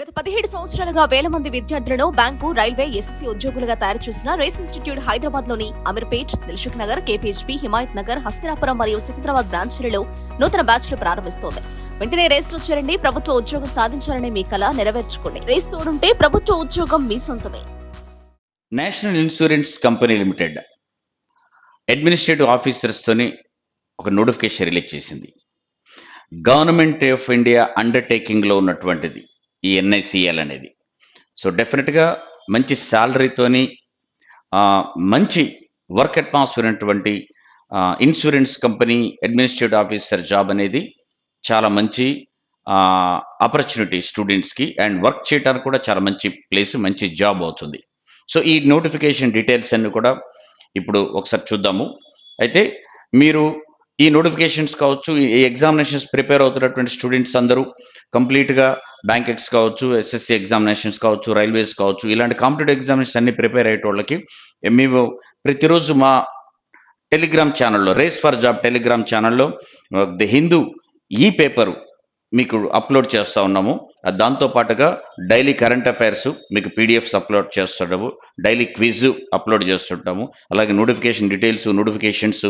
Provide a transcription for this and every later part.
గత 17 సంవత్సరాలుగా వేల మంది విద్యార్థులను బ్యాంకు, రైల్వే, ఎస్ఎస్సీ ఉద్యోగులుగా తయారు చేసిన రేస్ ఇన్స్టిట్యూట్ హైదరాబాద్లోని అమీర్పేట్, దిల్సుఖ్ నగర్, కేపీహెచ్పీ, హిమాయత్ నగర్, హస్తినాపురం మరియు సికింద్రాబాద్ బ్రాంచ్లలో నూతన బ్యాచ్లు ప్రారంభిస్తోంది. వెంటనే రేసులో చేరండి, ప్రభుత్వ ఉద్యోగం సాధించాలనే మీ కల నెరవేర్చుకోండి. రేస్ తోడుంటే ప్రభుత్వ ఉద్యోగం మీ సొంతమే. National insurance company limited administrative ఆఫీసర్స్తోని ఒక నోటిఫికేషన్ రిలీజ్ చేసింది. గవర్నమెంట్ ఆఫ్ ఇండియా అండర్టేకింగ్లో ఉన్నటువంటిది ఈ ఎన్ఐసిఎల్ అనేది. సో డెఫినెట్గా మంచి శాలరీతోని మంచి వర్క్ అట్మాస్ఫియర్ ఉన్నటువంటి insurance company administrative officer job అనేది చాలా మంచి ఆపర్చునిటీ స్టూడెంట్స్కి, అండ్ వర్క్ చేయడానికి కూడా చాలా మంచి ప్లేస్, మంచి జాబ్ అవుతుంది. సో ఈ నోటిఫికేషన్ డీటెయిల్స్ అన్ని కూడా ఇప్పుడు ఒకసారి చూద్దాము. అయితే మీరు ఈ నోటిఫికేషన్స్ కావచ్చు, ఈ ఎగ్జామినేషన్స్ ప్రిపేర్ అవుతున్నటువంటి స్టూడెంట్స్ అందరూ కంప్లీట్గా బ్యాంక్ ఎక్స్ కావచ్చు, ఎస్ఎస్సి ఎగ్జామినేషన్స్ కావచ్చు, రైల్వేస్ కావచ్చు, ఇలాంటి కాంపిటేటివ్ ఎగ్జామినేషన్స్ అన్ని ప్రిపేర్ అయ్యేటోళ్ళకి మేము ప్రతిరోజు మా టెలిగ్రామ్ ఛానల్లో, రేస్ ఫర్ జాబ్ టెలిగ్రామ్ ఛానల్లో ది హిందూ ఈ పేపరు మీకు అప్లోడ్ చేస్తూ ఉన్నాము. దాంతో పాటుగా డైలీ కరెంట్ అఫైర్స్ మీకు పీడిఎఫ్స్ అప్లోడ్ చేస్తుంటాము, డైలీ క్విజ్ అప్లోడ్ చేస్తుంటాము, అలాగే నోటిఫికేషన్ డీటెయిల్స్, నోటిఫికేషన్స్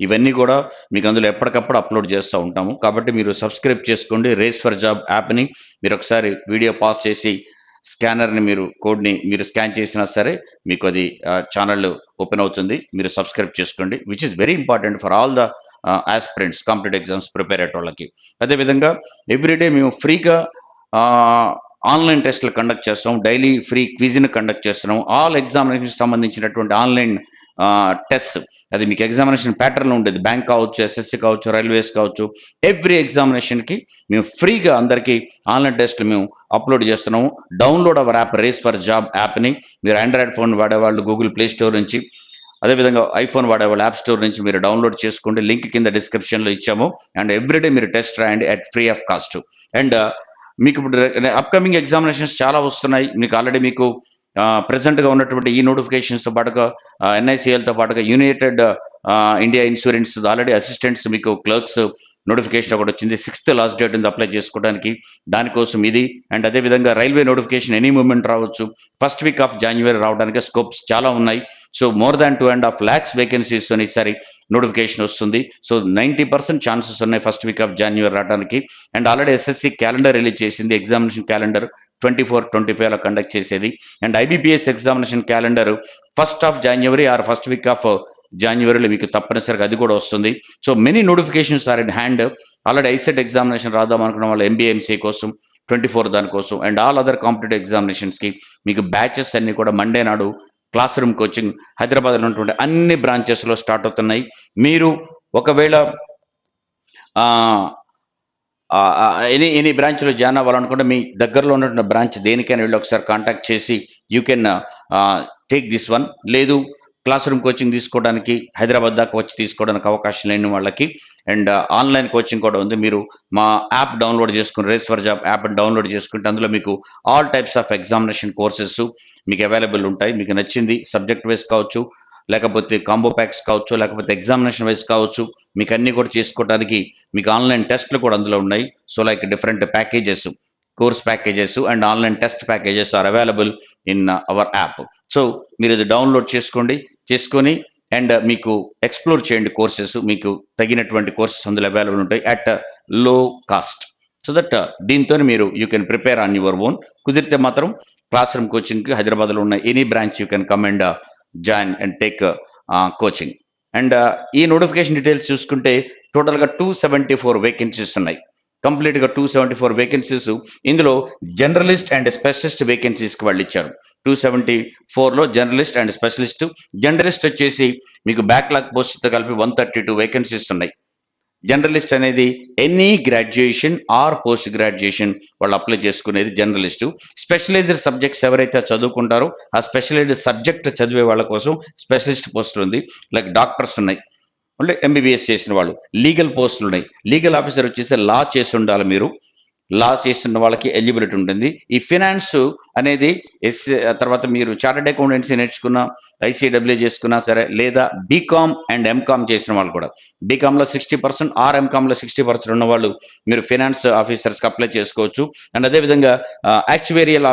ఇవన్నీ కూడా మీకు అందులో ఎప్పటికప్పుడు అప్లోడ్ చేస్తూ ఉంటాము. కాబట్టి మీరు సబ్స్క్రైబ్ చేసుకోండి రేస్ ఫర్ జాబ్ యాప్ని. మీరు ఒకసారి వీడియో పాస్ చేసి స్కానర్ని మీరు కోడ్ని మీరు స్కాన్ చేసినా సరే మీకు అది ఛానల్ ఓపెన్ అవుతుంది. మీరు సబ్స్క్రైబ్ చేసుకోండి, which is very important for all the aspirants competitive exams prepare అయ్యే వాళ్ళకి. అదేవిధంగా ఎవ్రీడే మేము ఫ్రీగా ఆన్లైన్ టెస్టులు కండక్ట్ చేస్తాం, డైలీ ఫ్రీ క్విజ్ని కండక్ట్ చేస్తున్నాం. ఆల్ ఎగ్జామినేషన్ సంబంధించినటువంటి ఆన్లైన్ టెస్ట్, అది మీకు ఎగ్జామినేషన్ ప్యాటర్న్ ఉండేది, బ్యాంక్ కావచ్చు, ఎస్ఎస్సి కావచ్చు, రైల్వేస్ కావచ్చు, ఎవ్రీ ఎగ్జామినేషన్కి మేము ఫ్రీగా అందరికీ ఆన్లైన్ టెస్ట్లు మేము అప్లోడ్ చేస్తున్నాము. Download our app race for job యాప్ని. మీరు ఆండ్రాయిడ్ ఫోన్ వాడేవాళ్ళు గూగుల్ ప్లే స్టోర్ నుంచి, అదేవిధంగా ఐఫోన్ వాడేవాళ్ళు యాప్ స్టోర్ నుంచి మీరు డౌన్లోడ్ చేసుకోండి. లింక్ కింద డిస్క్రిప్షన్లో ఇచ్చాము. అండ్ ఎవ్రీడే మీరు టెస్ట్ రాయండి at free of cost. And మీకు ఇప్పుడు అప్కమింగ్ ఎగ్జామినేషన్స్ చాలా వస్తున్నాయి. మీకు ఆల్రెడీ మీకు ప్రజెంట్గా ఉన్నటువంటి ఈ నోటిఫికేషన్స్తో పాటుగా ఎన్ఐసిఎల్తో పాటుగా United India insurance already assistants మీకు క్లర్క్స్ నోటిఫికేషన్ ఒకటి వచ్చింది. 6th లాస్ట్ డేట్ ఉంది అప్లై చేసుకోవడానికి, దానికోసం ఇది. అండ్ అదేవిధంగా రైల్వే నోటిఫికేషన్ ఎనీ మూమెంట్ రావచ్చు, ఫస్ట్ వీక్ ఆఫ్ జనవరి రావడానికి స్కోప్స్ చాలా ఉన్నాయి. So more than 2.5 lakhs vacancies ఈసారి నోటిఫికేషన్ వస్తుంది. సో 90% ఛాన్సెస్ ఉన్నాయి ఫస్ట్ వీక్ ఆఫ్ జనవరి రావడానికి. And already SSC calendar release చేసింది, ఎగ్జామినేషన్ క్యాలెండర్ 24-25లో కండక్ట్ చేసేది. And IBPS examination calendar 1st of January or first week of జనవరిలో మీకు తప్పనిసరిగా అది కూడా వస్తుంది. So many notifications are in hand. Already ICET examination రాద్దాం అనుకున్న వాళ్ళు ఎంబీఏ ఎంసీఏ కోసం 24 దానికోసం, అండ్ ఆల్ అదర్ కాంపిటేటివ్ ఎగ్జామినేషన్స్కి మీకు బ్యాచెస్ అన్ని కూడా మండే నాడు క్లాస్ రూమ్ కోచింగ్ హైదరాబాద్లో ఉన్నటువంటి అన్ని బ్రాంచెస్లో స్టార్ట్ అవుతున్నాయి. మీరు ఒకవేళ ఎనీ బ్రాంచ్లో జాయిన్ అవ్వాలనుకుంటే మీ దగ్గరలో ఉన్నటువంటి బ్రాంచ్ దేనికైనా వెళ్ళి ఒకసారి కాంటాక్ట్ చేసి you can take this one. లేదు క్లాస్ రూమ్ కోచింగ్ తీసుకోవడానికి హైదరాబాద్ దాకా వచ్చి తీసుకోవడానికి అవకాశం లేని వాళ్ళకి అండ్ ఆన్లైన్ కోచింగ్ కూడా ఉంది. మీరు మా యాప్ డౌన్లోడ్ చేసుకుని race for job app download చేసుకుంటే అందులో మీకు all types of examination courses మీకు అవైలబుల్ ఉంటాయి. మీకు నచ్చింది సబ్జెక్ట్ వైజ్ కావచ్చు, లేకపోతే కాంబో ప్యాక్స్ కావచ్చు, లేకపోతే ఎగ్జామినేషన్ వైజ్ కావచ్చు, మీకు అన్నీ కూడా చేసుకోవడానికి మీకు ఆన్లైన్ టెస్ట్లు కూడా అందులో ఉన్నాయి. So like different packages, course packages and online test packages are available in our app. So మీరు ఇది డౌన్లోడ్ చేసుకొని అండ్ మీకు ఎక్స్ప్లోర్ చేయండి కోర్సెస్. మీకు తగినటువంటి కోర్సెస్ అందులో అవైలబుల్ ఉంటాయి అట్ లో కాస్ట్. సో దట్ దీంతో మీరు you can prepare on your own. కుదిరితే మాత్రం క్లాస్ రూమ్ కోచింగ్కి హైదరాబాద్లో ఉన్న any branch you can come and join and take coaching. And ఈ నోటిఫికేషన్ డీటెయిల్స్ చూసుకుంటే టోటల్గా 274 వేకెన్సీస్ ఉన్నాయి. కంప్లీట్గా 274 వేకెన్సీస్. ఇందులో జర్నలిస్ట్ అండ్ స్పెషలిస్ట్ వేకెన్సీస్కి వాళ్ళు ఇచ్చారు. 274లో జర్నలిస్ట్ అండ్ స్పెషలిస్ట్. జర్నలిస్ట్ వచ్చేసి మీకు బ్యాక్లాగ్ పోస్ట్తో కలిపి 132 వేకెన్సీస్ ఉన్నాయి. జర్నలిస్ట్ అనేది any graduation or post graduation వాళ్ళు అప్లై చేసుకునేది జర్నలిస్టు. స్పెషలైజ్డ్ సబ్జెక్ట్స్ ఎవరైతే చదువుకుంటారో ఆ స్పెషలైజ్డ్ సబ్జెక్ట్ చదివే వాళ్ళ కోసం స్పెషలిస్ట్ పోస్టులు ఉంది. లైక్ డాక్టర్స్ ఉన్నాయి, అంటే ఎంబీబీఎస్ చేసిన వాళ్ళు. లీగల్ పోస్టులు ఉన్నాయి. లీగల్ ఆఫీసర్ వచ్చేసి లా చేసి ఉండాలి మీరు. లా చేస్తున్న వాళ్ళకి ఎలిజిబిలిటీ ఉంటుంది. ఈ ఫినాన్స్ అనేది తర్వాత మీరు చార్టర్డ్ అకౌంటెన్సీ నేర్చుకున్న, ఐసీడబ్ల్యూ చేసుకున్నా సరే, లేదా బీకామ్ అండ్ ఎంకామ్ చేసిన వాళ్ళు కూడా, బీకామ్లో 60% ఆర్ ఎంకామ్లో 60% ఉన్న వాళ్ళు మీరు ఫినాన్స్ ఆఫీసర్స్కి అప్లై చేసుకోవచ్చు. అండ్ అదేవిధంగా యాక్చువేరియల్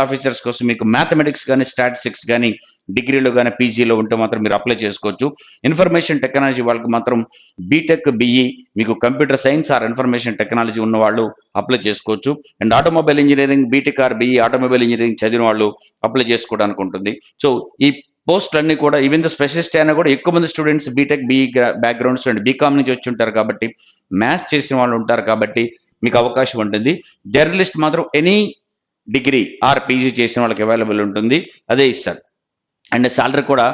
ఆఫీసర్స్ కోసం మీకు మ్యాథమెటిక్స్ కానీ స్టాటిస్టిక్స్ కానీ డిగ్రీలో కానీ పీజీలో ఉంటే మాత్రం మీరు అప్లై చేసుకోవచ్చు. ఇన్ఫర్మేషన్ టెక్నాలజీ వాళ్ళకి మాత్రం బీటెక్ బిఈ, మీకు computer science or information technology ఉన్న వాళ్ళు అప్లై చేసుకోవచ్చు. And automobile engineering BTech or BE automobile engineering చదివిన వాళ్ళు అప్లై చేసుకోవడానికి ఉంటుంది. సో ఈ పోస్టులన్నీ కూడా ఈవెన్ ద స్పెషలిస్ట్ అయినా కూడా ఎక్కువ మంది students BTech BE backgrounds and BCom నుంచి వచ్చి ఉంటారు కాబట్టి, మ్యాథ్స్ చేసిన వాళ్ళు ఉంటారు కాబట్టి మీకు అవకాశం ఉంటుంది. జర్నలిస్ట్ మాత్రం ఎనీ డిగ్రీ ఆర్ పీజీ చేసిన వాళ్ళకి అవైలబుల్ ఉంటుంది, అదే ఇస్తారు. అండ్ శాలరీ కూడా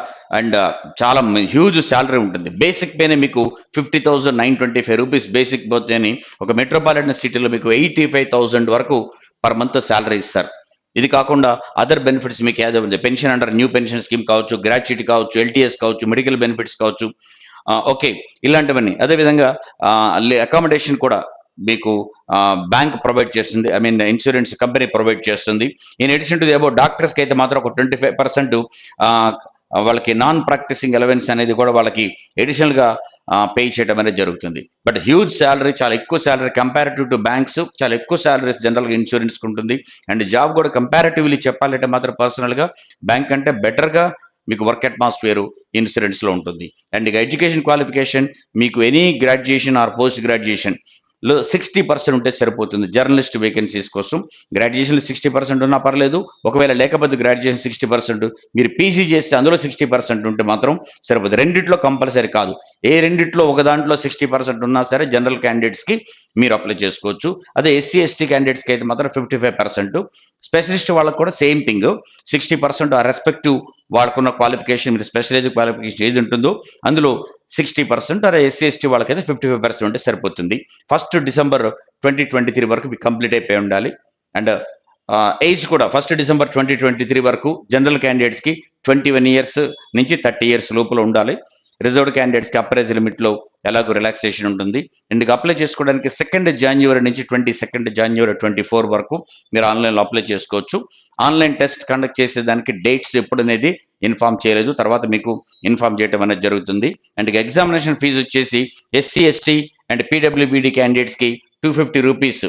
చాలా హ్యూజ్ శాలరీ ఉంటుంది. బేసిక్ పేనే మీకు 50,925 రూపీస్ బేసిక్ పోతేని ఒక మెట్రోపాలిటన్ సిటీలో మీకు 85,000 వరకు పర్ మంత్ శాలరీ ఇస్తారు. ఇది కాకుండా అదర్ బెనిఫిట్స్ మీకు ఏదో ఉంది, pension under new pension scheme కావచ్చు, గ్రాట్యుటీ కావచ్చు, ఎల్టీఎస్ కావచ్చు, మెడికల్ బెనిఫిట్స్ కావచ్చు, ఓకే, ఇలాంటివన్నీ. అదేవిధంగా అకామిడేషన్ కూడా మీకు బ్యాంక్ ప్రొవైడ్ చేస్తుంది, ఇన్సూరెన్స్ కంపెనీ ప్రొవైడ్ చేస్తుంది. In addition to the about డాక్టర్స్కి అయితే మాత్రం ఒక 25% వాళ్ళకి నాన్ ప్రాక్టీసింగ్ అలవెన్స్ అనేది కూడా వాళ్ళకి అడిషనల్గా పే చేయడం అనేది జరుగుతుంది. బట్ హ్యూజ్ శాలరీ, చాలా ఎక్కువ శాలరీ కంపారిటివ్ టు బ్యాంక్స్, చాలా ఎక్కువ శాలరీస్ జనరల్గా ఇన్సూరెన్స్కి ఉంటుంది. అండ్ జాబ్ కూడా కంపారిటివ్లీ చెప్పాలంటే మాత్రం పర్సనల్గా బ్యాంక్ అంటే బెటర్గా మీకు వర్క్ అట్మాస్ఫియర్ ఇన్సూరెన్స్లో ఉంటుంది. అండ్ ఇక ఎడ్యుకేషన్ క్వాలిఫికేషన్ మీకు any graduation or post graduation లో 60% ఉంటే సరిపోతుంది. జర్నలిస్ట్ వేకెన్సీస్ కోసం గ్రాడ్యుయేషన్లో 60% ఉన్నా పర్లేదు, ఒకవేళ లేకపోతే గ్రాడ్యుయేషన్ 60%, మీరు పీజీ చేస్తే అందులో 60% ఉంటే మాత్రం సరిపోతుంది. రెండిట్లో కంపల్సరీ కాదు, ఏ రెండిట్లో ఒక దాంట్లో 60% ఉన్నా సరే జనరల్ క్యాండిడేట్స్కి మీరు అప్లై చేసుకోవచ్చు. అదే ఎస్సీ ఎస్టీ క్యాండిడేట్స్కి అయితే మాత్రం 55%, స్పెషలిస్ట్ వాళ్ళకి కూడా సేమ్ థింగ్ 60% ఆ రెస్పెక్టివ్ వాళ్ళకున్న క్వాలిఫికేషన్, మీరు స్పెషలైజ్ క్వాలిఫికేషన్ ఏది ఉంటుందో అందులో 60%, అదే ఎస్సీ ఎస్టీ వాళ్ళకైతే 55% ఉంటే సరిపోతుంది. 1 డిసెంబర్ 2023 వరకు మీకు కంప్లీట్ అయిపోయి ఉండాలి. అండ్ ఏజ్ కూడా 1 డిసెంబర్ 2023 వరకు జనరల్ క్యాండిడేట్స్కి 21 ఇయర్స్ నుంచి 30 ఇయర్స్ లోపల ఉండాలి. రిజర్వ్డ్ క్యాండిడేట్స్కి అప్రైజ్ లిమిట్లో ఎలాగో రిలాక్సేషన్ ఉంటుంది. ఇందుకు అప్లై చేసుకోవడానికి 2 జనవరి నుంచి 22 జనవరి 24 వరకు మీరు ఆన్లైన్లో అప్లై చేసుకోవచ్చు. ఆన్లైన్ టెస్ట్ కండక్ట్ చేసేదానికి డేట్స్ ఎప్పుడు అనేది ఇన్ఫామ్ చేయలేదు, తర్వాత మీకు ఇన్ఫామ్ చేయడం అనేది జరుగుతుంది. అండ్ ఎగ్జామినేషన్ ఫీజు వచ్చేసి ఎస్సీ ఎస్టీ అండ్ పీడబ్ల్యూబీడీ క్యాండిడేట్స్కి 250 రూపీస్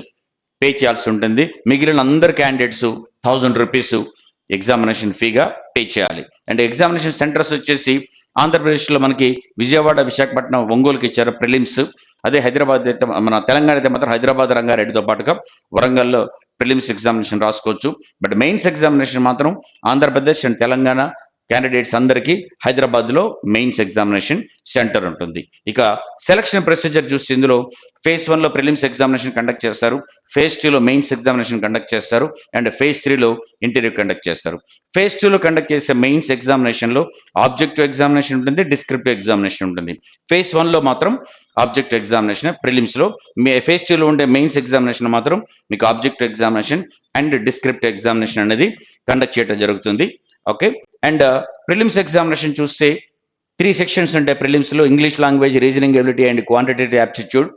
పే చేయాల్సి ఉంటుంది. మిగిలిన అందరు క్యాండిడేట్స్ 1000 రూపీస్ ఎగ్జామినేషన్ ఫీగా పే చేయాలి. అండ్ ఎగ్జామినేషన్ సెంటర్స్ వచ్చేసి ఆంధ్రప్రదేశ్లో మనకి విజయవాడ, విశాఖపట్నం, ఒంగోలుకి ఇచ్చారు ప్రిలిమ్స్. అదే హైదరాబాద్ అయితే, మన తెలంగాణ అయితే మాత్రం హైదరాబాద్, రంగారెడ్డితో పాటుగా వరంగల్లో ప్రిలిమ్స్ ఎగ్జామినేషన్ రాసుకోవచ్చు. బట్ మెయిన్స్ ఎగ్జామినేషన్ మాత్రం ఆంధ్రప్రదేశ్ అండ్ తెలంగాణ క్యాండిడేట్స్ అందరికీ హైదరాబాద్లో మెయిన్స్ ఎగ్జామినేషన్ సెంటర్ ఉంటుంది. ఇక సెలక్షన్ ప్రొసీజర్ చూస్తే ఇందులో ఫేజ్ 1లో ప్రిలిమ్స్ ఎగ్జామినేషన్ కండక్ట్ చేస్తారు, ఫేజ్ 2లో మెయిన్స్ ఎగ్జామినేషన్ కండక్ట్ చేస్తారు, అండ్ ఫేజ్ 3లో ఇంటర్వ్యూ కండక్ట్ చేస్తారు. ఫేజ్ 2లో కండక్ట్ చేసే మెయిన్స్ ఎగ్జామినేషన్లో ఆబ్జెక్టివ్ ఎగ్జామినేషన్ ఉంటుంది, డిస్క్రిప్టివ్ ఎగ్జామినేషన్ ఉంటుంది. ఫేజ్ 1లో మాత్రం ఆబ్జెక్టివ్ ఎగ్జామినేషన్, ప్రిలిమ్స్లో ఫేజ్ 2లో ఉండే మెయిన్స్ ఎగ్జామినేషన్ మాత్రం మీకు objective examination and descriptive examination అనేది కండక్ట్ చేయడం జరుగుతుంది. ఓకే. అండ్ ప్రిలిమ్స్ ఎగ్జామినేషన్ చూస్తే 3 సెక్షన్స్ ఉంటాయి ప్రిలిమ్స్లో: English language, reasoning ability and quantitative aptitude.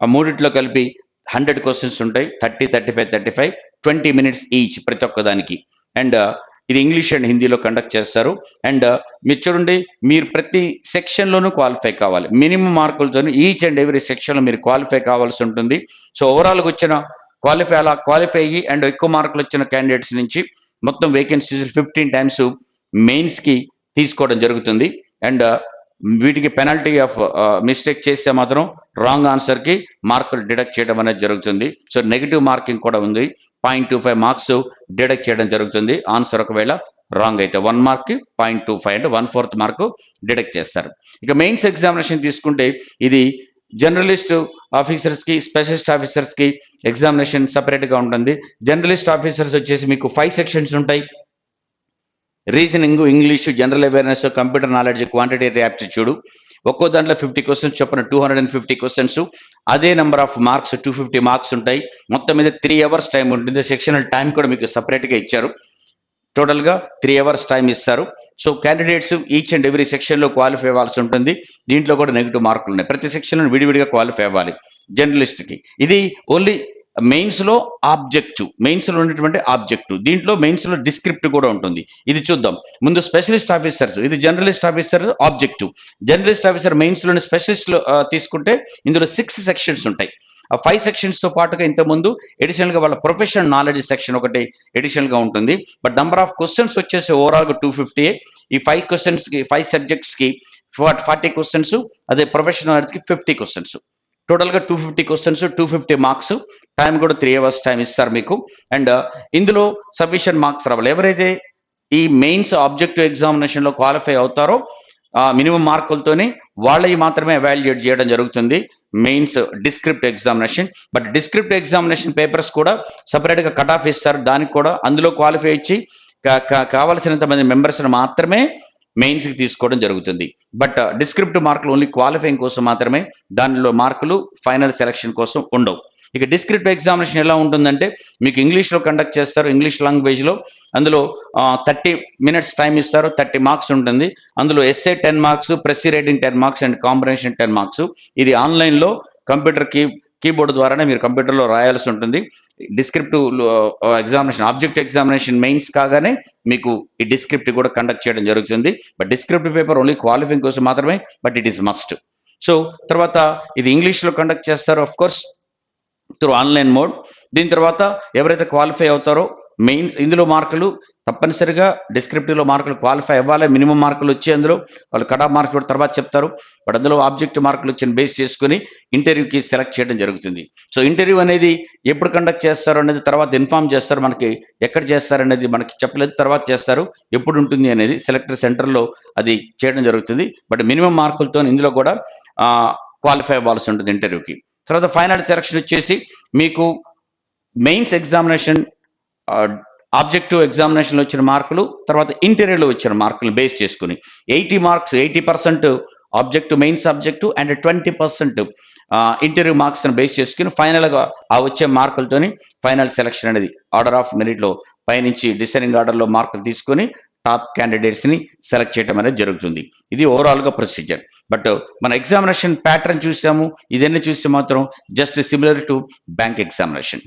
ఆ మూడిట్లో కలిపి 100 క్వశ్చన్స్ ఉంటాయి, 30, 35, 35, 20 minutes ఈచ్ ప్రతి ఒక్కదానికి. అండ్ ఇది ఇంగ్లీష్ అండ్ హిందీలో కండక్ట్ చేస్తారు. అండ్ మీరు చూడండి, మీరు ప్రతి సెక్షన్లోనూ క్వాలిఫై కావాలి, మినిమం మార్కులతో ఈచ్ అండ్ ఎవ్రీ సెక్షన్లో మీరు క్వాలిఫై కావాల్సి ఉంటుంది. సో ఓవరాల్గా వచ్చిన క్వాలిఫై అయ్యి అండ్ ఎక్కువ మార్కులు వచ్చిన క్యాండిడేట్స్ నుంచి మొత్తం వేకెన్సీస్ 15 times మెయిన్స్కి తీసుకోవడం జరుగుతుంది. అండ్ వీటికి పెనాల్టీ ఆఫ్ మిస్టేక్ చేస్తే మాత్రం రాంగ్ ఆన్సర్కి మార్కులు డిడక్ట్ చేయడం అనేది జరుగుతుంది. సో నెగిటివ్ మార్కింగ్ కూడా ఉంది, 0.25 మార్క్స్ డిడక్ట్ చేయడం జరుగుతుంది ఆన్సర్ ఒకవేళ రాంగ్ అయితే. 1 మార్క్కి 0.25 అంటే 1/4 మార్కు డిడక్ట్ చేస్తారు. ఇక మెయిన్స్ ఎగ్జామినేషన్ తీసుకుంటే ఇది జర్నలిస్ట్ ఆఫీసర్స్కి, స్పెషలిస్ట్ ఆఫీసర్స్కి ఎగ్జామినేషన్ సపరేట్గా ఉంటుంది. జర్నలిస్ట్ ఆఫీసర్స్ వచ్చేసి మీకు 5 సెక్షన్స్ ఉంటాయి: reasoning, English, general awareness, computer knowledge, quantitative aptitude. ఒక్కో దాంట్లో 50 క్వశ్చన్స్ చొప్పున 250 క్వశ్చన్స్, అదే నెంబర్ ఆఫ్ మార్క్స్ 250 మార్క్స్ ఉంటాయి. మొత్తం మీద 3 hours టైం ఉంటుంది. సెక్షనల్ టైం కూడా మీకు సపరేట్గా ఇచ్చారు, టోటల్గా 3 hours టైం ఇస్తారు. So candidates each and every సెక్షన్లో క్వాలిఫై అవ్వాల్సి ఉంటుంది. దీంట్లో కూడా నెగిటివ్ మార్కులు ఉన్నాయి, ప్రతి సెక్షన్లో విడివిడిగా క్వాలిఫై అవ్వాలి జర్నలిస్ట్కి. ఇది ఓన్లీ మెయిన్స్లో మెయిన్స్లో ఉన్నటువంటి ఆబ్జెక్టివ్, దీంట్లో మెయిన్స్లో డిస్క్రిప్టివ్ కూడా ఉంటుంది. ఇది చూద్దాం. ముందు స్పెషలిస్ట్ ఆఫీసర్స్, ఇది journalist officer objective. Journalist officer మెయిన్స్లోని స్పెషలిస్ట్ తీసుకుంటే ఇందులో 6 సెక్షన్స్ ఉంటాయి. ఆ 5 సెక్షన్స్తో పాటుగా ఇంతకుముందు ఎడిషనల్గా వాళ్ళ ప్రొఫెషనల్ నాలెడ్జ్ సెక్షన్ ఒకటి ఎడిషనల్గా ఉంటుంది. బట్ నెంబర్ ఆఫ్ క్వశ్చన్స్ వచ్చేసి ఓవరాల్గా 250. ఈ 5 క్వశ్చన్స్కి 5 సబ్జెక్ట్స్కి 40 క్వశ్చన్స్, అదే ప్రొఫెషనల్ నాలెడ్జ్కి 50 క్వశ్చన్స్. టోటల్గా 250 క్వశ్చన్స్, 250 మార్క్స్. టైం కూడా 3 hours టైం ఇస్తారు మీకు. అండ్ ఇందులో సఫిషియెంట్ మార్క్స్ రావాలి. ఎవరైతే ఈ మెయిన్స్ ఆబ్జెక్టివ్ ఎగ్జామినేషన్లో క్వాలిఫై అవుతారో మినిమం మార్కులతోని వాళ్ళవి మాత్రమే ఎవాల్యుయేట్ చేయడం జరుగుతుంది mains descriptive examination. But descriptive examination papers కూడా సపరేట్గా కట్ ఆఫ్ ఇస్తారు. దానికి కూడా అందులో క్వాలిఫై ఇచ్చి కావలసినంత మంది మెంబర్స్ని మాత్రమే మెయిన్స్కి తీసుకోవడం జరుగుతుంది. బట్ డిస్క్రిప్టివ్ మార్కులు ఓన్లీ క్వాలిఫైయింగ్ కోసం మాత్రమే, దానిలో మార్కులు ఫైనల్ సెలక్షన్ కోసం ఉండవు. ఇక డిస్క్రిప్టివ్ ఎగ్జామినేషన్ ఎలా ఉంటుందంటే మీకు ఇంగ్లీష్లో కండక్ట్ చేస్తారు, ఇంగ్లీష్ లాంగ్వేజ్లో. అందులో 30 minutes టైం ఇస్తారు, 30 మార్క్స్ ఉంటుంది. అందులో essay 10 marks, precis writing 10 marks and comprehension 10 marks. ఇది ఆన్లైన్లో కంప్యూటర్ కీబోర్డ్ ద్వారానే మీరు కంప్యూటర్లో రాయాల్సి ఉంటుంది. Descriptive examination, object examination mains కాగానే మీకు ఈ డిస్క్రిప్టివ్ కూడా కండక్ట్ చేయడం జరుగుతుంది. But descriptive paper only qualifying కోసం మాత్రమే, but it is must. So తర్వాత ఇది ఇంగ్లీష్లో కండక్ట్ చేస్తారో of course through online mode. దీని తర్వాత ఎవరైతే క్వాలిఫై అవుతారో మెయిన్స్, ఇందులో మార్కులు తప్పనిసరిగా డిస్క్రిప్టివ్లో మార్కులు క్వాలిఫై అవ్వాలి. మినిమం మార్కులు వచ్చి అందులో వాళ్ళు కట్ ఆఫ్ మార్కులు తర్వాత చెప్తారు. బట్ అందులో ఆబ్జెక్టివ్ మార్కులు వచ్చిన బేస్ చేసుకుని ఇంటర్వ్యూకి సెలెక్ట్ చేయడం జరుగుతుంది. సో ఇంటర్వ్యూ అనేది ఎప్పుడు కండక్ట్ చేస్తారు అనేది తర్వాత ఇన్ఫామ్ చేస్తారు. మనకి ఎక్కడ చేస్తారు అనేది మనకి చెప్పలేదు, తర్వాత చేస్తారు. ఎప్పుడు ఉంటుంది అనేది సెలెక్టర్ సెంటర్లో అది చేయడం జరుగుతుంది. బట్ మినిమం మార్కులతో ఇందులో కూడా క్వాలిఫై అవ్వాల్సి ఉంటుంది ఇంటర్వ్యూకి. తర్వాత ఫైనల్ సెలక్షన్ వచ్చేసి మీకు మెయిన్స్ ఎగ్జామినేషన్, ఆబ్జెక్టివ్ ఎగ్జామినేషన్లో వచ్చిన మార్కులు, తర్వాత ఇంటర్వ్యూలో వచ్చిన మార్కులు బేస్ చేసుకుని 80 marks, 80% objective mains objective and 20% interview మార్క్స్ని బేస్ చేసుకుని ఫైనల్గా ఆ వచ్చే మార్కులతోని ఫైనల్ సెలక్షన్ అనేది ఆర్డర్ ఆఫ్ మెరిట్లో పైనుంచి డిసైడింగ్ ఆర్డర్లో మార్కులు తీసుకొని టాప్ క్యాండిడేట్స్ని సెలెక్ట్ చేయడం అనేది జరుగుతుంది. ఇది ఓవరాల్గా ప్రొసీజర్. బట్ మన ఎగ్జామినేషన్ ప్యాటర్న్ చూసాము, ఇదన్నీ చూస్తే మాత్రం just similar to bank examination.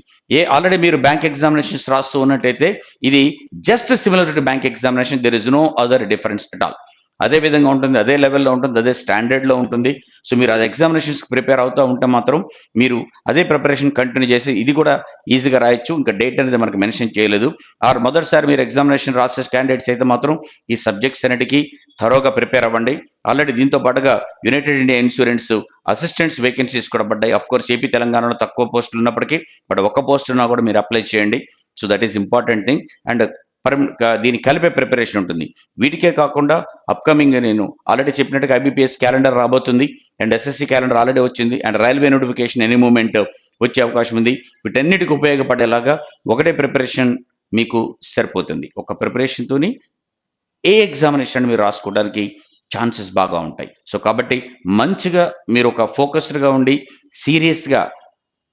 Already మీరు బ్యాంక్ ఎగ్జామినేషన్స్ రాస్తూ ఉన్నట్టయితే ఇది just similar to bank examination. There is no other difference at all. అదే విధంగా ఉంటుంది, అదే లెవెల్లో ఉంటుంది, అదే స్టాండర్డ్లో ఉంటుంది. సో మీరు అది ఎగ్జామినేషన్స్కి ప్రిపేర్ అవుతూ ఉంటే మాత్రం మీరు అదే ప్రిపరేషన్ కంటిన్యూ చేసి ఇది కూడా ఈజీగా రాయొచ్చు. ఇంకా డేట్ అనేది మనకు మెన్షన్ చేయలేదు. ఆర్ మొదటిసారి మీరు ఎగ్జామినేషన్ రాసే క్యాండిడేట్స్ అయితే మాత్రం ఈ సబ్జెక్ట్స్ అన్నిటికీ థరోగా ప్రిపేర్ అవ్వండి. ఆల్రెడీ దీంతో పాటుగా United India insurance assistants vacancies కూడా పడ్డాయి. ఆఫ్ కోర్స్ ఏపీ తెలంగాణలో తక్కువ పోస్టులు ఉన్నప్పటికీ బట్ ఒక్క పోస్ట్ ఉన్నా కూడా మీరు అప్లై చేయండి. So that is important thing. And దీని కలిపే ప్రిపరేషన్ ఉంటుంది. వీటికే కాకుండా అప్కమింగ్ నేను ఆల్రెడీ చెప్పినట్టుగా ఐబీపీఎస్ క్యాలెండర్ రాబోతుంది అండ్ ఎస్ఎస్సి క్యాలెండర్ ఆల్రెడీ వచ్చింది and railway notification any moment వచ్చే అవకాశం ఉంది. వీటన్నిటికి ఉపయోగపడేలాగా ఒకటే ప్రిపరేషన్ మీకు సరిపోతుంది. ఒక ప్రిపరేషన్తోని ఏ ఎగ్జామినేషన్ మీరు రాసుకోవడానికి ఛాన్సెస్ బాగా ఉంటాయి. సో కాబట్టి మంచిగా మీరు ఒక ఫోకస్డ్గా ఉండి సీరియస్గా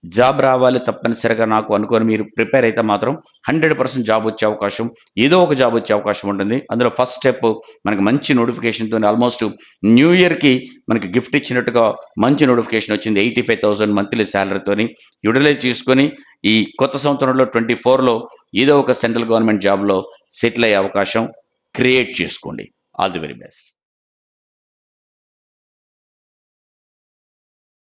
జాబ్ రావాలి తప్పనిసరిగా నాకు అనుకొని మీరు ప్రిపేర్ అయితే మాత్రం 100% జాబ్ వచ్చే అవకాశం, ఏదో ఒక జాబ్ వచ్చే అవకాశం ఉంటుంది. అందులో ఫస్ట్ స్టెప్ మనకి మంచి నోటిఫికేషన్తో ఆల్మోస్ట్ న్యూ ఇయర్కి మనకి గిఫ్ట్ ఇచ్చినట్టుగా మంచి నోటిఫికేషన్ వచ్చింది. 85,000 మంత్లీ శాలరీతోని యూటిలైజ్ చేసుకొని ఈ కొత్త సంవత్సరంలో 24లో ఏదో ఒక సెంట్రల్ గవర్నమెంట్ జాబ్లో సెటిల్ అయ్యే అవకాశం క్రియేట్ చేసుకోండి. All the very best.